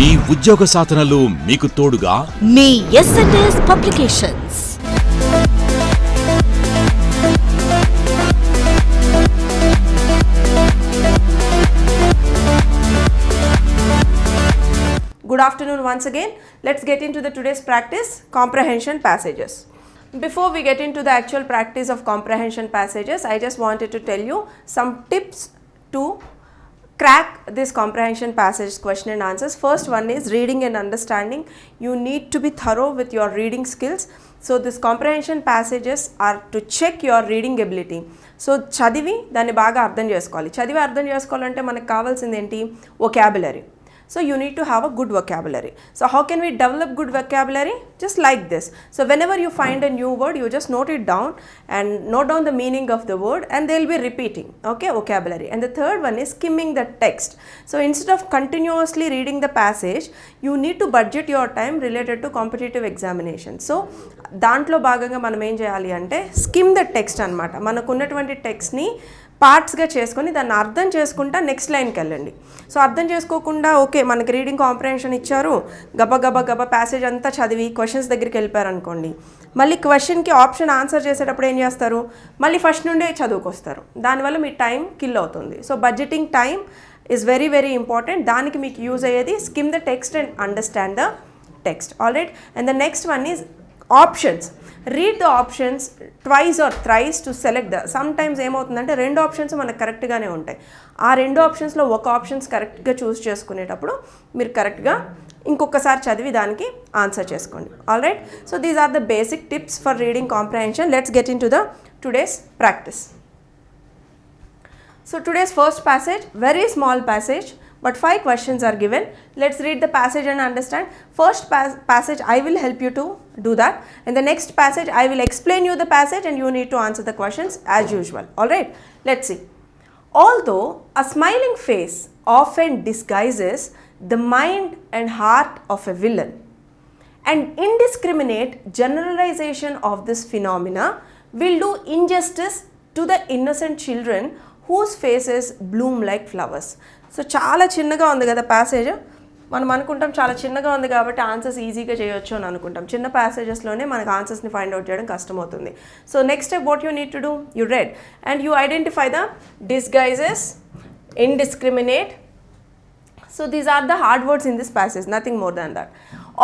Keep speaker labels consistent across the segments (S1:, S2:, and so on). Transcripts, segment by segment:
S1: మీ ఉద్యోగ సాధనలో మీకు తోడుగా
S2: మీ SNS publications.
S3: Good afternoon once again. Let's get into the today's practice, comprehension passages. Before we get into the actual practice of comprehension passages, I just wanted to tell you some tips to crack this comprehension passage question and answers. First one is reading and understanding. You need to be thorough with your reading skills. So this comprehension passages are to check your reading ability. So చదివి దాన్ని బాగా అర్థం చేసుకోవాలి. చదివి అర్థం చేసుకోవాలంటే మనకు కావాల్సింది ఏంటి? Vocabulary. So you need to have a good vocabulary. So how can we develop good vocabulary? Just like this. So whenever you find a new word, you just note it down and note down the meaning of the word, and they'll be repeating. Okay, vocabulary. And the third one is skimming the text. So instead of continuously reading the passage, you need to budget your time related to competitive examination. So దాంట్లో భాగంగా మనం ఏం చేయాలి అంటే skim the text అనమాట. మనకు ఉన్నటువంటి టెక్స్ట్ని పార్ట్స్గా చేసుకొని దాన్ని అర్థం చేసుకుంటా నెక్స్ట్ లైన్కి వెళ్ళండి. సో అర్థం చేసుకోకుండా ఓకే మనకి రీడింగ్ కాంప్రహెన్షన్ ఇచ్చారు, గబ ప్యాసేజ్ అంతా చదివి క్వశ్చన్స్ దగ్గరికి వెళ్ళిపోయారు అనుకోండి, మళ్ళీ క్వశ్చన్కి ఆప్షన్ ఆన్సర్ చేసేటప్పుడు ఏం చేస్తారు, మళ్ళీ ఫస్ట్ నుండే చదువుకొస్తారు. దానివల్ల మీ టైం కిల్ అవుతుంది. So budgeting time is very very important. దానికి మీకు యూజ్ అయ్యేది skim the text and understand the text. Alright. And the next one is options. Read the options twice or thrice to select the. Some times ఏమవుతుందంటే రెండు options మనకు కరెక్ట్గానే ఉంటాయి. ఆ రెండు ఆప్షన్స్లో ఒక ఆప్షన్స్ కరెక్ట్గా చూస్ చేసుకునేటప్పుడు మీరు కరెక్ట్గా ఇంకొకసారి చదివి దానికి ఆన్సర్ చేసుకోండి. Alright. So these are the basic tips for reading comprehension. Let's get into the today's practice. So today's first passage, very small passage, but 5 questions are given. Let's read the passage and understand. First passage I will help you to do that. In the next passage I will explain you the passage and you need to answer the questions as usual. Alright, let's see. Although a smiling face often disguises the mind and heart of a villain, an indiscriminate generalization of this phenomena will do injustice to the innocent children whose faces bloom like flowers. So చాలా చిన్నగా ఉంది కదా passage. మనం అనుకుంటాం చాలా చిన్నగా ఉంది కాబట్టి ఆన్సర్స్ ఈజీగా చేయొచ్చు అని అనుకుంటాం. చిన్న ప్యాసేజెస్లోనే మనకు ఆన్సర్స్ని ఫైండ్ అవుట్ చేయడం కష్టమవుతుంది. So next step what you need to do, you read and you identify the disguises, indiscriminate. So these are the hard words in this passage, nothing more than that.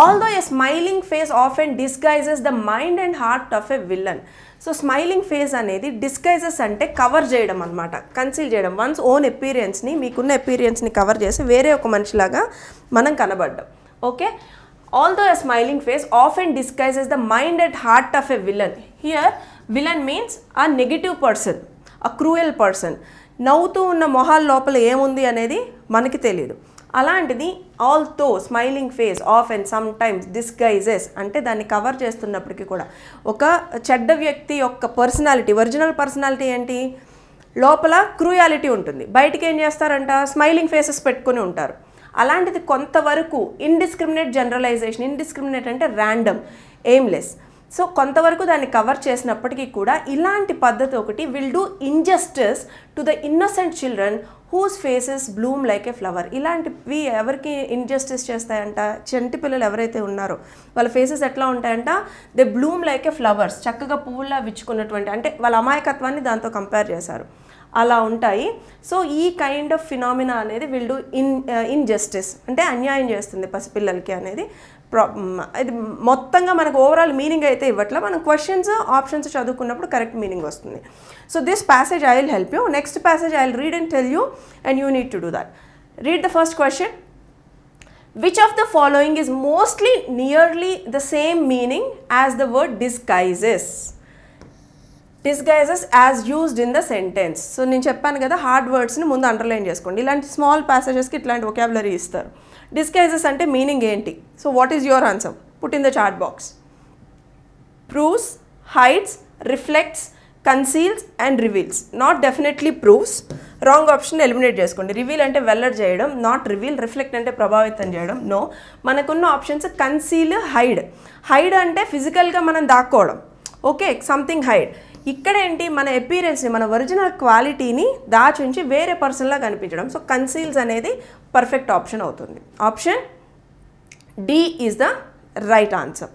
S3: Although a smiling face often disguises the mind and heart of a villain. So smiling face అనేది డిస్గైజెస్ అంటే cover చేయడం అనమాట, conceal చేయడం. Once own ఎపీరియన్స్ని, మీకున్న ఎపీరియన్స్ని cover చేసి వేరే ఒక మనిషిలాగా మనం కనబడ్డాం. Okay. Although a smiling face often disguises the mind and heart of a villain. Here villain means a negative person, a cruel person. నవ్వుతూ ఉన్న మొహాల లోపల ఏముంది అనేది మనకి తెలియదు. అలాంటిది although smiling face of and sometimes disguises అంటే దాన్ని కవర్ చేస్తున్నప్పటికీ కూడా ఒక చెడ్డ వ్యక్తి యొక్క పర్సనాలిటీ, ఒరిజినల్ పర్సనాలిటీ ఏంటి, లోపల క్రూయాలిటీ ఉంటుంది, బయటికి ఏం చేస్తారంట స్మైలింగ్ ఫేసెస్ పెట్టుకుని ఉంటారు. అలాంటిది కొంతవరకు ఇండిస్క్రిమినేట్ జనరలైజేషన్, ఇండిస్క్రిమినేట్ అంటే ర్యాండమ్, ఎయిమ్లెస్. సో కొంతవరకు దాన్ని కవర్ చేసినప్పటికీ కూడా ఇలాంటి పద్ధతి ఒకటి will do injustice to the innocent children whose faces bloom like a flower. ఇలాంటివి ఎవరికి ఇంజస్టిస్ చేస్తాయంట, చంటి పిల్లలు ఎవరైతే ఉన్నారో వాళ్ళ ఫేసెస్ ఎట్లా ఉంటాయంట, they Bloom like A flowers, చక్కగా పువ్వులా విచ్చుకున్నటువంటి, అంటే వాళ్ళ అమాయకత్వాన్ని దాంతో కంపేర్ చేశారు, అలా ఉంటాయి. సో ఈ కైండ్ ఆఫ్ ఫినామినా అనేది విల్ డూ ఇన్జస్టిస్ అంటే అన్యాయం చేస్తుంది పసిపిల్లలకి అనేది ఇది మొత్తంగా మనకు ఓవరాల్ మీనింగ్ అయితే ఇవ్వట్లా, మనం క్వశ్చన్స్ ఆప్షన్స్ చదువుకున్నప్పుడు కరెక్ట్ మీనింగ్ వస్తుంది. So this passage I will help you. Next passage I will read and tell you and you need to do that. Read the first question. Which of the following is mostly nearly the same meaning as the word disguises? Disguises as used in the sentence. So నేను చెప్పాను కదా hard వర్డ్స్ని ముందు underline చేసుకోండి. ఇలాంటి small ప్యాసేజెస్కి ఇట్లాంటి vocabulary ఇస్తారు. డిస్గైజెస్ అంటే meaning ఏంటి? So what is your answer? Put in the chat box. Proves, hides, reflects, conceals and reveals. Not definitely proves. Wrong option eliminate చేసుకోండి. రివీల్ అంటే వెల్లడి చేయడం, నాట్ రివీల్. రిఫ్లెక్ట్ అంటే ప్రభావితం చేయడం, నో. మనకున్న ఆప్షన్స్ కన్సీల్, హైడ్. హైడ్ అంటే ఫిజికల్గా మనం దాక్కోవడం, ఓకే, సంథింగ్ హైడ్. ఇక్కడ ఏంటి, మన అపీరెన్స్ని, మన ఒరిజినల్ క్వాలిటీని దాచుంచి వేరే పర్సన్లా కనిపించడం. సో కన్సీల్స్ అనేది పర్ఫెక్ట్ ఆప్షన్ అవుతుంది. Option D is the right answer.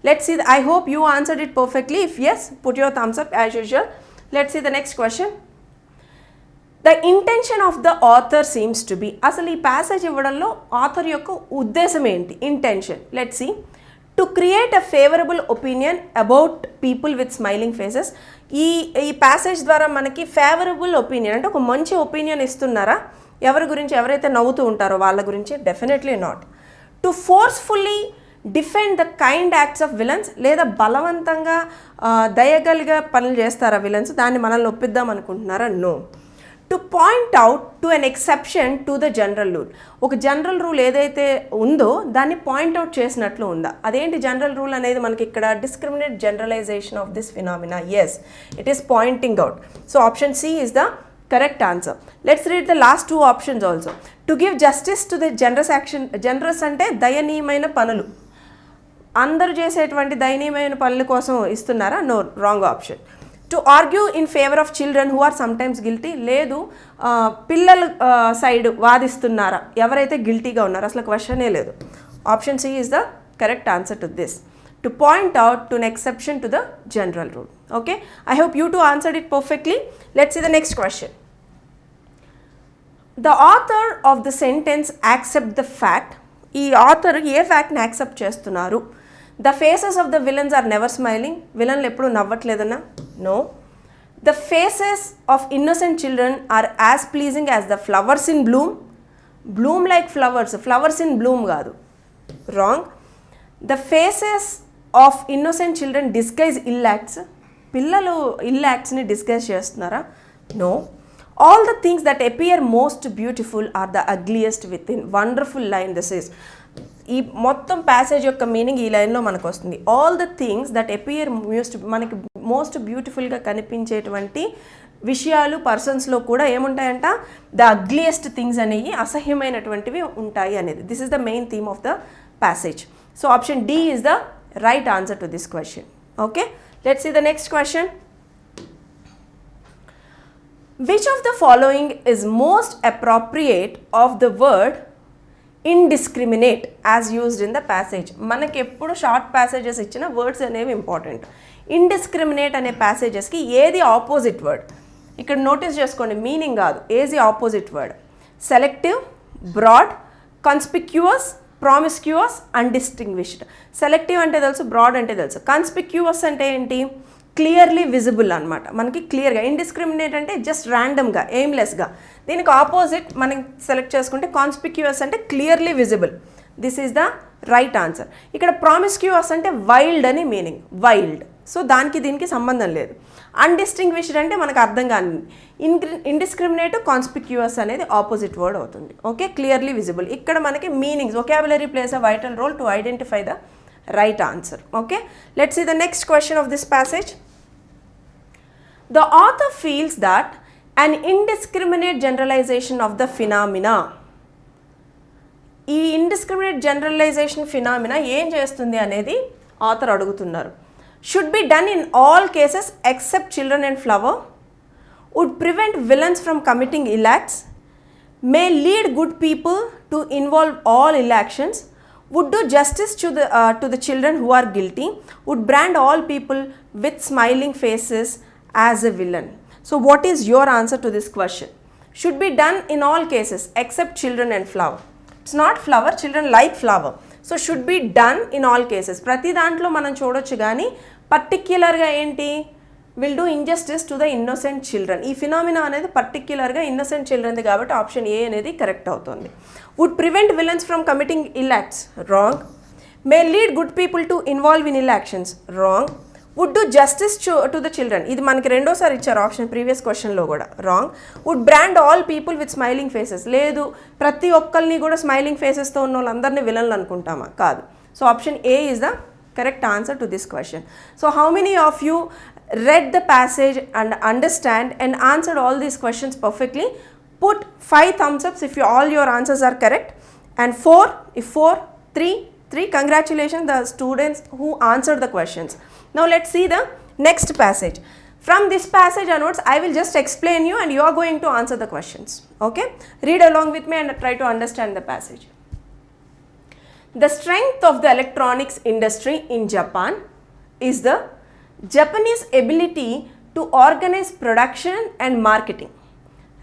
S3: Let's see, I hope you answered it perfectly. If yes, put your thumbs up as usual. Let's see the next question. The intention of the author seems to be, అసలు ఈ passage ఇవ్వడంలో author యొక్క ఉద్దేశం ఏంటి, intention. Let's see. To create a favourable opinion about people with smiling faces. ఈ passage ద్వారా మనకి favourable opinion అంటే ఒక మంచి ఒపీనియన్ ఇస్తున్నారా ఎవరి గురించి, ఎవరైతే నవ్వుతూ ఉంటారో వాళ్ళ గురించి? Definitely not. To forcefully defend the kind acts of villains, లేదా బలవంతంగా దయగలిగా పనులు చేస్తారా విలన్స్, దాన్ని మనల్ని ఒప్పిద్దాం అనుకుంటున్నారా? No. To point out to an exception to the general rule, ఒక జనరల్ రూల్ ఏదైతే ఉందో దాన్ని పాయింట్అవుట్ చేసినట్లు ఉందా? అదేంటి జనరల్ రూల్ అనేది మనకి ఇక్కడ? Discriminate generalisation of this phenomena. Yes, it is pointing out. So option C is the correct answer. Let's read the last two options also. To give justice to the generous action, generous అంటే దయనీయమైన పనులు, అందరూ చేసేటువంటి దయనీయమైన పనుల కోసం ఇస్తున్నారా? No, wrong option. To argue in favour of children who are sometimes guilty, లేదు పిల్లల సైడ్ వాదిస్తున్నారా ఎవరైతే గిల్టీగా ఉన్నారో? అసలు క్వశ్చనే లేదు. Option C is the correct answer to this. To point out to an exception to the general rule. Okay, I hope you two answered it perfectly. Let's see the next question. The author of the sentence accept the fact, ఈ author ఏ ఫ్యాక్ట్ని accept చేస్తున్నారు? The faces of the villains are never smiling, విలన్లు ఎప్పుడు నవ్వట్లేదన్నా? No. The faces of innocent children are as pleasing as the flowers in bloom, bloom like flowers, flowers in bloom కాదు. Wrong. The faces of innocent children disguise ill acts, పిల్లలు ఇల్ యాక్ట్స్ని disguise చేస్తున్నారా? No. All the things that appear most beautiful are the ugliest within. Wonderful line this is. ఈ మొత్తం passage యొక్క meaning ఈ లైన్లో మనకు వస్తుంది. All the things that appear మనకి మోస్ట్ బ్యూటిఫుల్గా కనిపించేటువంటి విషయాలు పర్సన్స్లో కూడా ఏముంటాయంట? ద అగ్లియెస్ట్ థింగ్స్ అనేవి అసహ్యమైనటువంటివి ఉంటాయి అనేది. This is the main theme of the passage. So option D is the right answer to this question. Okay, let's see the next question. Which of the following is most appropriate of the word indiscriminate as used in the passage? మనకి ఎప్పుడు short passages ఇచ్చిన words అనేవి important. Indiscriminate అనే ప్యాసేజెస్కి ఏది opposite word? ఇక్కడ notice చేసుకోండి, meaning కాదు, ఏది opposite word? Selective, broad, conspicuous, promiscuous, undistinguished. Selective అంటే తెలుసు, బ్రాడ్ అంటే తెలుసు. కన్స్పిక్యూస్ అంటే ఏంటి? క్లియర్లీ విజిబుల్ అనమాట, మనకి క్లియర్గా. ఇండిస్క్రిమినేట్ అంటే జస్ట్ ర్యాండమ్గా, ఎయిమ్లెస్గా. దీనికి ఆపోజిట్ మనం సెలెక్ట్ చేసుకుంటే కాన్స్పిక్యూస్ అంటే clearly visible. This is the right answer. ఇక్కడ ప్రామిస్క్యూస్ అంటే వైల్డ్ అని మీనింగ్, వైల్డ్. సో దానికి దీనికి సంబంధం లేదు. అన్డిస్టింగ్విష్డ్ అంటే మనకు అర్థం కాని. ఇండిస్క్రిమినేట్, కాన్స్పిక్యూస్ అనేది ఆపోజిట్ వర్డ్ అవుతుంది. Okay, clearly visible. ఇక్కడ మనకి meanings, vocabulary plays a vital role to identify the right answer. Okay, let's see the next question of this passage. The author feels that an indiscriminate generalization of the phenomena, ఈ indiscriminate generalisation phenomena ఏం చేస్తుంది అనేది author అడుగుతున్నారు. Should be done in all cases except children and flower, would prevent villains from committing ill acts, may lead good people to involve all ill actions, would do justice to the children who are guilty, would brand all people with smiling faces as a villain. So what is your answer to this question? Should be done in all cases except children and flower. It's not flower, children like flower. So should be done in all cases. ప్రతి దాంట్లో మనం చూడొచ్చు కానీ పర్టిక్యులర్గా ఏంటి? Will do injustice to the innocent children. ఈ phenomena అనేది పర్టిక్యులర్గా ఇన్నోసెంట్ చిల్డ్రన్ది కాబట్టి ఆప్షన్ ఏ అనేది కరెక్ట్ అవుతుంది. Would prevent villains from committing ill acts, wrong. May lead good people to involve in ill actions, wrong. Would do justice to the children, ఇది మనకి రెండోసారి ఇచ్చారు ఆప్షన్ ప్రీవియస్ క్వశ్చన్లో కూడా, wrong. Would brand all people with smiling faces, లేదు ప్రతి ఒక్కరిని కూడా స్మైలింగ్ ఫేసెస్తో ఉన్న వాళ్ళందరినీ విలన్లు అనుకుంటామా? కాదు. So option A is the correct answer to this question. So how many of you read the passage and understand and answered all these questions perfectly? Put 5 thumbs ups if all your answers are correct, and 4 if 4, 3. Congratulations the students who answered the questions. Now let's see the next passage. From this passage onwards I will just explain you and you are going to answer the questions. Okay, read along with me and try to understand the passage. The strength of the electronics industry in Japan is the Japanese ability to organize production and marketing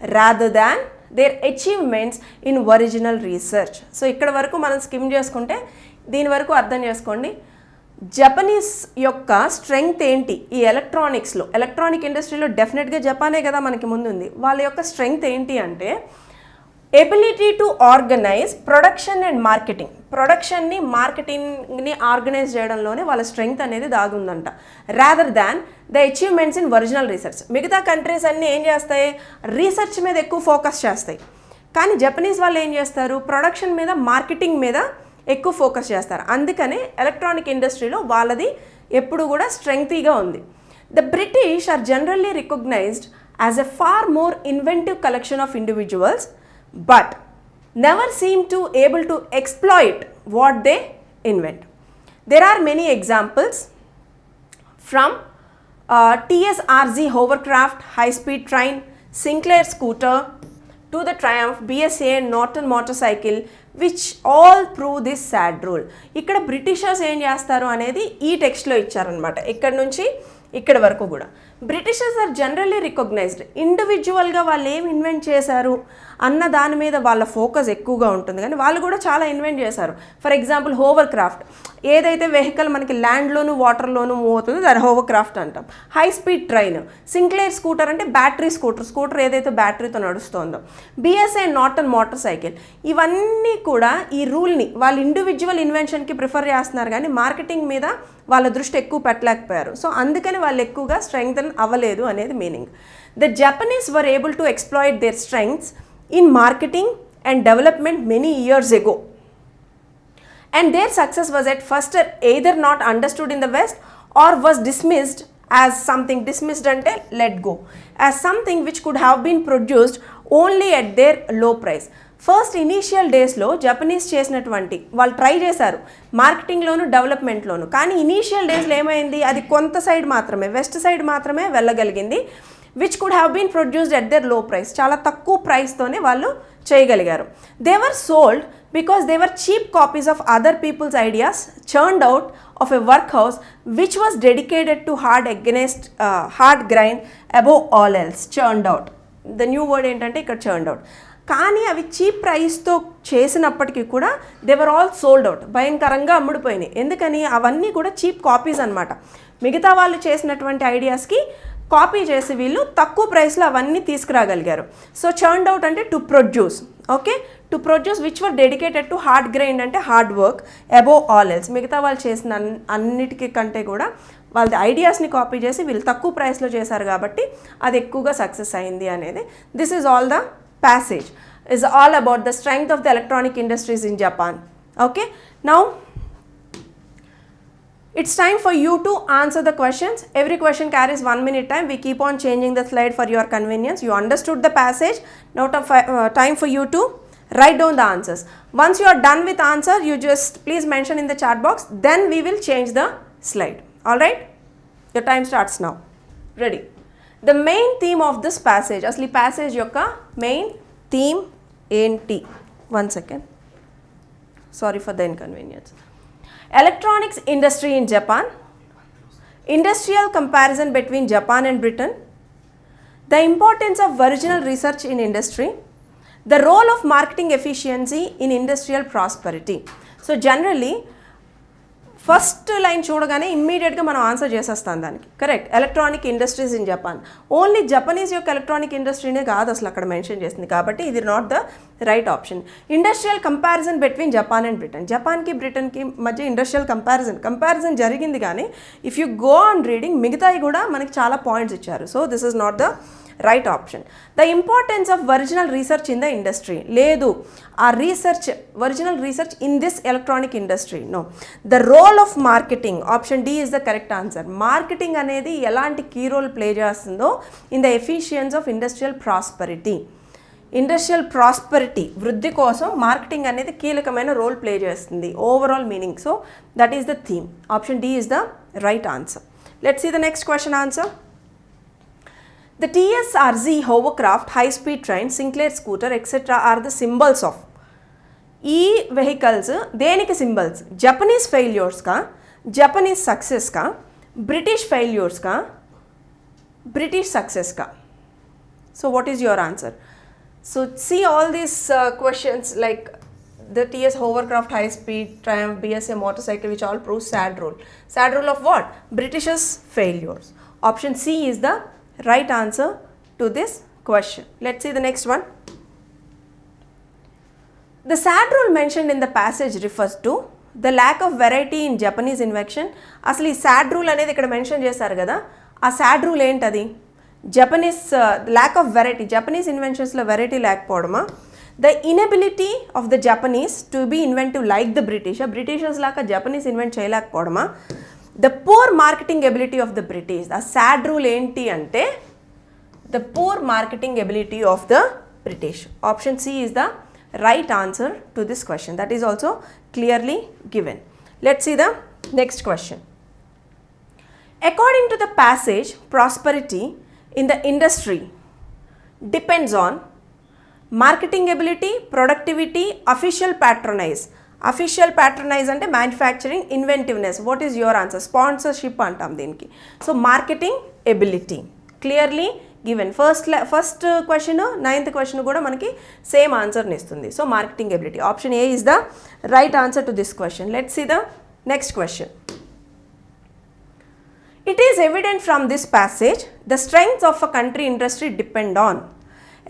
S3: rather than their achievements in original research. So ఇక్కడ వరకు మనం skim చేసుకుంటే దీని వరకు అర్థం చేసుకోండి. Japanese యొక్క strength ఏంటి ఈ ఎలక్ట్రానిక్స్లో, ఎలక్ట్రానిక్ ఇండస్ట్రీలో డెఫినెట్గా జపానే కదా మనకి ముందుంది. వాళ్ళ యొక్క స్ట్రెంగ్త్ ఏంటి అంటే ability to organise production and marketing. ప్రొడక్షన్ని మార్కెటింగ్ని ఆర్గనైజ్ చేయడంలోనే వాళ్ళ స్ట్రెంగ్త్ అనేది దాగుందంట. Rather than the achievements in original research. మిగతా కంట్రీస్ అన్నీ ఏం చేస్తాయి, రీసెర్చ్ మీద ఎక్కువ ఫోకస్ చేస్తాయి. కానీ జపనీస్ వాళ్ళు ఏం చేస్తారు, ప్రొడక్షన్ మీద మార్కెటింగ్ మీద ఎక్కువ ఫోకస్ చేస్తారు. అందుకనే ఎలక్ట్రానిక్ ఇండస్ట్రీలో వాళ్ళది ఎప్పుడు కూడా స్ట్రెంగ్తీగా ఉంది. The British are generally recognised as a far more inventive collection of individuals but never seem to able to exploit what they invent. There are many examples from TSRZ hovercraft, high-speed train, Sinclair scooter to the Triumph, BSA and Norton motorcycle, which all prove this sad rule. ఇక్కడ Britishers ఏం చేస్తారు అనేది ఈ టెక్స్ట్లో ఇచ్చారనమాట. ఇక్కడ నుంచి ఇక్కడ వరకు కూడా బ్రిటిషర్స్ ఆర్ జనరల్లీ రికగ్నైజ్డ్. ఇండివిజువల్గా వాళ్ళు ఏం ఇన్వెంట్ చేశారు అన్న దాని మీద వాళ్ళ ఫోకస్ ఎక్కువగా ఉంటుంది. కానీ వాళ్ళు కూడా చాలా ఇన్వెంట్ చేశారు. ఫర్ ఎగ్జాంపుల్ హోవర్ క్రాఫ్ట్, ఏదైతే వెహికల్ మనకి ల్యాండ్లోను వాటర్లోను మూవ్ అవుతుందో దాని హోవర్ క్రాఫ్ట్ అంటాం. High speed train, Sinclair scooter అంటే బ్యాటరీ స్కూటర్ ఏదైతే బ్యాటరీతో నడుస్తుందో, బిఎస్ఏ నార్టన్ మోటార్ సైకిల్, ఇవన్నీ కూడా ఈ రూల్ని వాళ్ళు ఇండివిజువల్ ఇన్వెన్షన్కి ప్రిఫర్ చేస్తున్నారు కానీ మార్కెటింగ్ మీద వాళ్ళ దృష్టి ఎక్కువ పెట్టలేకపోయారు. సో అందుకని వాళ్ళు ఎక్కువగా స్ట్రెంగ్తన్ అవ్వలేదు అనేది meaning. The Japanese were able to exploit their strengths in marketing and development many years ago, and their success was at first either not understood in the West or was dismissed as something, dismissed ante let go, as something which could have been produced only at their low price. First initial డేస్లో Japanese చేసినటువంటి వాళ్ళు try చేశారు మార్కెటింగ్లోను డెవలప్మెంట్లోను. కానీ initial డేస్లో ఏమైంది, అది కొంత side మాత్రమే, వెస్ట్ సైడ్ మాత్రమే వెళ్ళగలిగింది. Which could have been produced at their low price, చాలా తక్కువ ప్రైస్తోనే వాళ్ళు చేయగలిగారు. They were sold because they were cheap copies of other people's ideas churned out of a workhouse which was dedicated to hard grind above all else. churned out, the new word ఏంటంటే ఇక్కడ churned out. కానీ అవి cheap ప్రైస్తో చేసినప్పటికీ కూడా they were all sold out, భయంకరంగా అమ్ముడిపోయినాయి. ఎందుకని, అవన్నీ కూడా చీప్ కాపీస్ అనమాట. మిగతా వాళ్ళు చేసినటువంటి ఐడియాస్కి కాపీ చేసి వీళ్ళు తక్కువ ప్రైస్లో అవన్నీ తీసుకురాగలిగారు. సో చర్న్డ్ అవుట్ అంటే to produce, okay, to produce which were dedicated to hard grind అంటే hard work above all else. మిగతా వాళ్ళు చేసిన అన్నిటికీ కంటే కూడా వాళ్ళ ఐడియాస్ని కాపీ చేసి వీళ్ళు తక్కువ ప్రైస్లో చేశారు కాబట్టి అది ఎక్కువగా సక్సెస్ అయింది అనేది. This is all the passage is all about the strength of the electronic industries in Japan. Okay, now it's time for you to answer the questions. Every question carries 1 minute time. We keep on changing the slide for your convenience. You understood the passage. Now time for you to write down the answers. Once you are done with answer, you just please mention in the chat box, then we will change the slide. All right, your time starts now. Ready? The main theme of this passage, asli passage yokka main theme enti? 1 second, sorry for the inconvenience. Electronics industry in Japan, industrial comparison between Japan and Britain, the importance of original research in industry, the role of marketing efficiency in industrial prosperity. So generally first line చూడగానే ఇమ్మీడియట్గా మనం answer చేసేస్తాం దానికి. Correct, electronic industries in Japan. Only Japanese యొక్క electronic ఇండస్ట్రీనే కాదు అసలు అక్కడ మెన్షన్ చేసింది, కాబట్టి ఇది not the right option. Industrial comparison between Japan and Britain, జపాన్కి బ్రిటన్కి మధ్య ఇండస్ట్రియల్ కంపారిజన్ జరిగింది. కానీ if you go on reading మిగతాయి కూడా మనకి చాలా పాయింట్స్ ఇచ్చారు. So this is not the right option. The importance of original research in the industry, లేదు ఆ research original research in this electronic industry, no. The role of marketing, option D is the correct answer. Marketing అనేది ఎలాంటి key role play చేస్తుందో in the efficiency of industrial prosperity. Industrial prosperity వృద్ధి కోసం marketing అనేది కీలకమైన role play చేస్తుంది, overall meaning. So that is the theme. Option D is the right answer. Let's see the next question answer. The TSRZ hovercraft, high-speed train, Sinclair scooter, etc. are the symbols of. ఈ vehicles దేనికి symbols? Japanese ఫెయిల్యూర్స్కా, Japanese సక్సెస్కా, British ఫెయిల్యూర్స్కా, British సక్సెస్కా? So what is your answer? So see all these questions like the TS hovercraft high speed, Triumph, BSA motorcycle, which all proves sad rule. Sad rule of what? British's failures. Option C is the right answer to this question. Let's see the next one. The sad rule mentioned in the passage refers to the lack of variety in Japanese invention. అసలు ఈ sad rule అనేది ఇక్కడ mention చేశారు కదా, ఆ sad rule ఏంటది? Japanese lack of variety, Japanese ఇన్వెన్షన్స్లో variety లేకపోవడమా? The inability of the Japanese to be inventive like the British, Britishers లాగా జపనీస్ ఇన్వెంట్ చేయలేకపోవడమా? The poor marketing ability of the British. ఆ sad rule ఏంటి అంటే the poor marketing ability of the British. Option C is the right answer to this question. That is also clearly given. Let's see the next question. According to the passage, prosperity in the industry depends on marketing ability, productivity, official patronise. Official patronise అంటే manufacturing, inventiveness. What is your answer? Sponsorship అంటాం దీనికి. So marketing ability clearly given. First question, 9th question కూడా మనకి same ఆన్సర్ని ఇస్తుంది. So marketing ability. Option A is the right answer to this question. Let's see the next question. It is evident from this passage the strengths of a country industry depend on.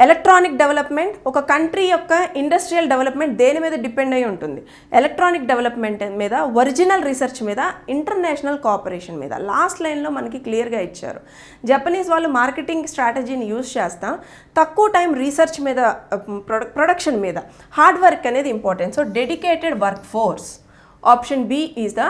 S3: Electronic development, ఒక country యొక్క industrial development దేని మీద depend అయి ఉంటుంది? Electronic development మీద, original research మీద, international cooperation మీద. Last లైన్లో మనకి క్లియర్గా ఇచ్చారు. జపనీస్ వాళ్ళు మార్కెటింగ్ స్ట్రాటజీని యూజ్ చేస్తా తక్కువ టైం రీసెర్చ్ మీద, ప్రొడక్షన్ మీద, హార్డ్ వర్క్ అనేది important. So dedicated work force. Option B is the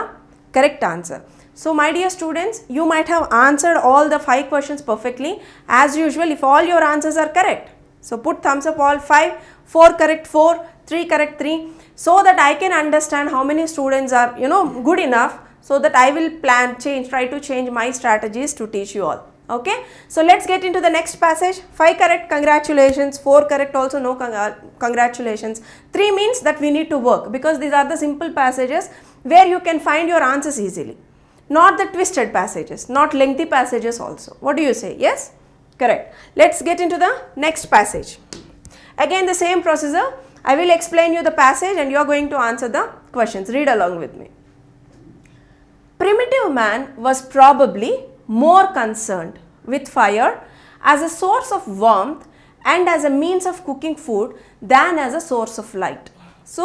S3: correct answer. So my dear students, you might have answered all the 5 questions perfectly. As usual, if all your answers are correct, so put thumbs up all 5, 4 correct 4, 3 correct 3, so that I can understand how many students are good enough, so that I will try to change my strategies to teach you all. Okay, so let's get into the next passage. 5 correct, congratulations. 4 correct also, no congratulations. 3 means that we need to work, because these are the simple passages where you can find your answers easily. Not the twisted passages, not lengthy passages also. What do you say? Yes? Correct. Let's get into the next passage. Again the same procedure. I will explain you the passage and you are going to answer the questions. Read along with me. Primitive man was probably more concerned with fire as a source of warmth and as a means of cooking food than as a source of light. So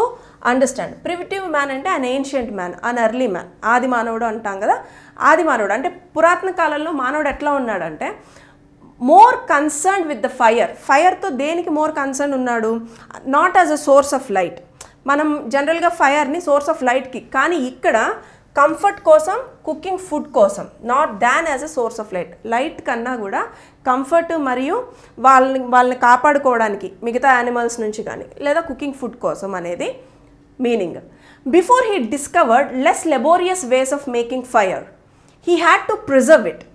S3: understand. Primitive man అంటే an ancient man, an early man, ఆది మానవుడు అంటాం కదా. ఆది మానవుడు అంటే పురాతన కాలంలో మానవుడు ఎట్లా ఉన్నాడంటే more concern with the fire. ఫైర్తో దేనికి మోర్ కన్సర్న్ ఉన్నాడు? Not as a source of light. మనం జనరల్గా ఫైర్ని సోర్స్ ఆఫ్ లైట్కి, కానీ ఇక్కడ కంఫర్ట్ కోసం, కుకింగ్ ఫుడ్ కోసం, not than as a source of light. Light కన్నా కూడా కంఫర్ట్ మరియు వాళ్ళని కాపాడుకోవడానికి మిగతా యానిమల్స్ నుంచి కానీ, లేదా కుకింగ్ ఫుడ్ కోసం అనేది meaning. Before he discovered less లెబోరియస్ ways of making fire, he had to preserve it.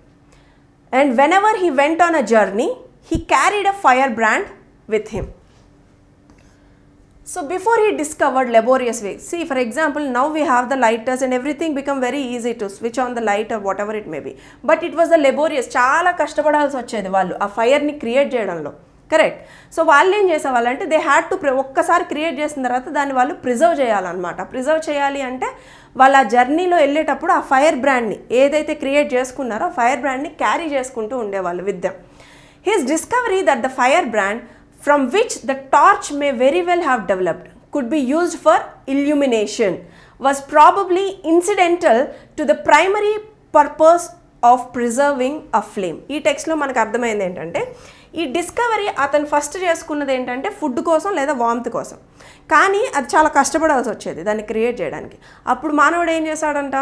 S3: And when ever he went on a journey, he carried a fire brand with him. So before he discovered laborious ways, see for example now we have the lighters and everything become very easy to switch on the light or whatever it may be, but it was the laborious, చాలా కష్టపడాల్సి వచ్చేది వాళ్ళు ఆ ఫైర్ని create చేయడంలో. Correct. So వాళ్ళు ఏం చేసేవాళ్ళంటే they had to ఒక్కసారి create చేసిన తర్వాత దాన్ని వాళ్ళు ప్రిజర్వ్ చేయాలన్నమాట. ప్రిజర్వ్ చేయాలి అంటే వాళ్ళ ఆ జర్నీలో వెళ్ళేటప్పుడు ఆ ఫైర్ బ్రాండ్ని ఏదైతే క్రియేట్ చేసుకున్నారో ఆ ఫైర్ బ్రాండ్ని క్యారీ చేసుకుంటూ ఉండేవాళ్ళు with them. His discovery that the fire brand from which the torch may very well have developed could be used for illumination was probably incidental to the primary purpose of preserving a flame. ఈ టెక్స్ట్లో మనకు అర్థమైంది ఏంటంటే ఈ discovery అతను first చేసుకున్నది ఏంటంటే food కోసం లేదా వామ్త్ కోసం, కానీ అది చాలా కష్టపడాల్సి వచ్చేది దాన్ని క్రియేట్ చేయడానికి. అప్పుడు మానవుడు ఏం చేశాడంట,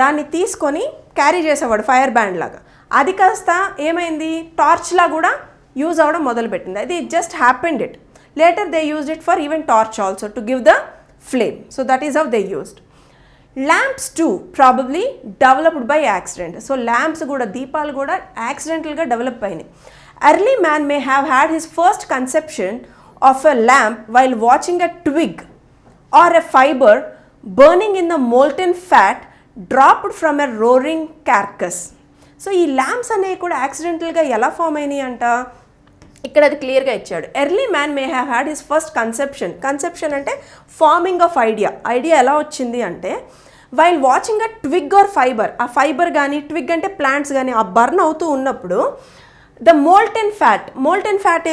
S3: దాన్ని తీసుకొని క్యారీ చేసేవాడు ఫైర్ బ్రాండ్ లాగా. అది కాస్త ఏమైంది, టార్చ్లా కూడా యూజ్ అవ్వడం మొదలుపెట్టింది. అది just happened it. Later they used it for even torch also to give the flame. So that is how they used. Lamps to probably developed by accident. So lamps కూడా, దీపాలు కూడా యాక్సిడెంటల్గా డెవలప్ అయినాయి. Early man may have had his first conception of a lamp while watching a twig or a fiber burning in the molten fat dropped from a roaring carcass. So ఈ lamps అనేవి కూడా యాక్సిడెంటల్గా ఎలా form అయినాయి అంట, ఇక్కడ అది క్లియర్గా ఇచ్చాడు. Early man may have had his first conception అంటే ఫార్మింగ్ ఆఫ్ ఐడియా ఎలా వచ్చింది అంటే while watching a twig or fibre, ఆ ఫైబర్ కానీ ట్విగ్ అంటే ప్లాంట్స్ కానీ ఆ బర్న్ అవుతూ ఉన్నప్పుడు ద మోల్టెన్ ఫ్యాట్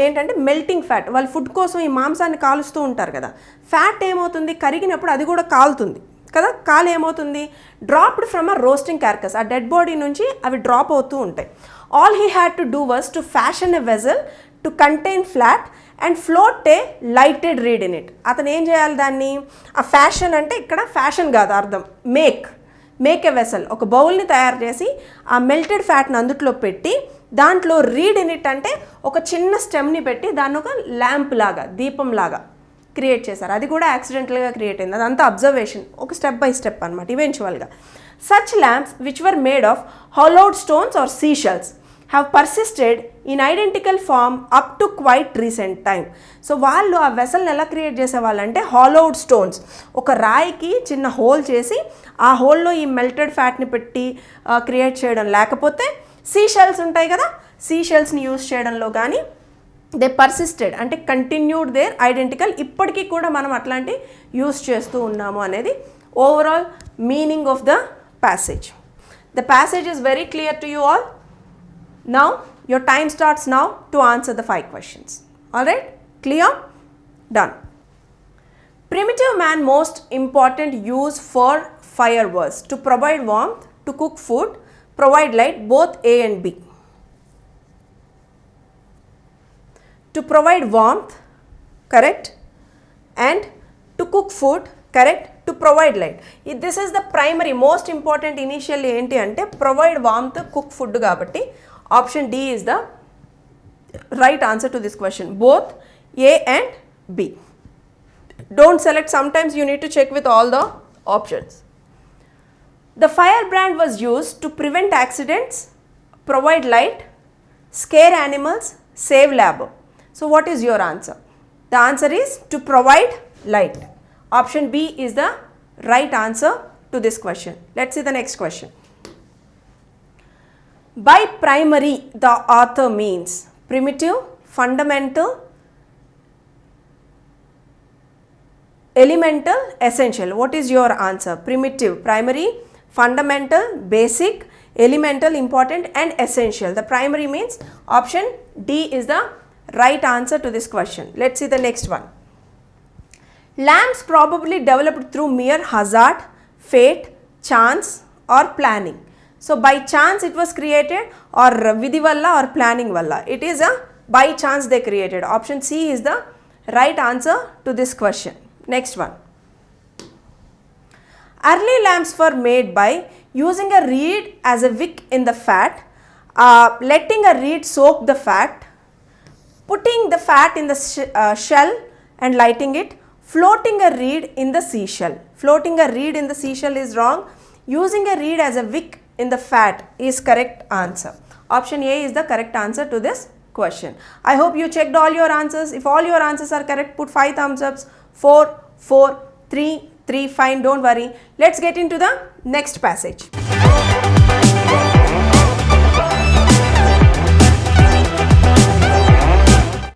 S3: ఏంటంటే మెల్టింగ్ ఫ్యాట్, వాళ్ళు ఫుడ్ కోసం ఈ మాంసాన్ని కాలుస్తూ ఉంటారు కదా, ఫ్యాట్ ఏమవుతుంది కరిగినప్పుడు అది కూడా కాలుతుంది కదా, కాలు ఏమవుతుంది dropped from a roasting carcass, ఆ డెడ్ బాడీ నుంచి అవి డ్రాప్ అవుతూ ఉంటాయి. All he had to do was to fashion a vessel to contain flat and float A lighted read in it. అతను ఏం చేయాలి దాన్ని, ఆ ఫ్యాషన్ అంటే ఇక్కడ ఫ్యాషన్ కాదు అర్థం, మేక్ ఎ వెసల్, ఒక బౌల్ని తయారు చేసి ఆ మెల్టెడ్ ఫ్యాట్ని అందుట్లో పెట్టి దాంట్లో రీడ్ ఇన్ ఇట్ అంటే ఒక చిన్న స్టెమ్ని పెట్టి దాన్ని ఒక ల్యాంప్ లాగా దీపం లాగా క్రియేట్ చేశారు. అది కూడా యాక్సిడెంటల్గా క్రియేట్ అయింది, అదంతా అబ్జర్వేషన్, ఒక స్టెప్ బై స్టెప్ అనమాట. ఈవెన్చువల్గా such lamps which were made of hollowed stones or seashells have persisted in identical form up to quite recent time. So వాళ్ళు ఆ వెసల్ని ఎలా క్రియేట్ చేసేవాళ్ళంటే hollowed stones, ఒక రాయికి చిన్న హోల్ చేసి ఆ హోల్లో ఈ మెల్టెడ్ ఫ్యాట్ని పెట్టి క్రియేట్ చేయడం, లేకపోతే సీషెల్స్ ఉంటాయి కదా, సీషెల్స్ని యూజ్ చేయడంలో కానీ దే పర్సిస్టెడ్ అంటే కంటిన్యూడ్ దేర్ ఐడెంటికల్, ఇప్పటికీ కూడా మనం అట్లాంటి యూజ్ చేస్తూ ఉన్నాము అనేది overall meaning of the passage. The passage is very clear to you all. Now your time starts now to answer the 5 questions. Alright, clear? Done. Primitive man most important use for fire was to provide warmth, to cook food, provide light, both A and B. To provide warmth, correct, and to cook food, correct, to provide light. This is the primary most important initially enti ante provide warmth, cook food kabatti option D is the right answer to this question, both A and B. Don't select, sometimes you need to check with all the options. The firebrand was used to prevent accidents, provide light, scare animals, save labor. So what is your answer? The answer is to provide light. Option B is the right answer to this question. Let's see the next question. By primary, the author means primitive, fundamental, elemental, essential. What is your answer? Primitive, primary, fundamental, basic, elemental, important, and essential. The primary means option D is the right answer to this question. Let's see the next one. Lamps probably developed through mere hazard, fate, chance, or planning. So by chance it was created, or vidhi valla or planning valla. It is a by chance they created. Option C is the right answer to this question. Next one. Early lamps were made by using a reed as a wick in the fat, letting a reed soak the fat, putting the fat in the shell and lighting it, floating a reed in the seashell. Floating a reed in the seashell is wrong. Using a reed as a wick in the fat is correct answer. Option A is the correct answer to this question. I hope you checked all your answers. If all your answers are correct, put 5 thumbs ups. 4, 4, 3, 3, fine, don't worry. Let's get into the next passage.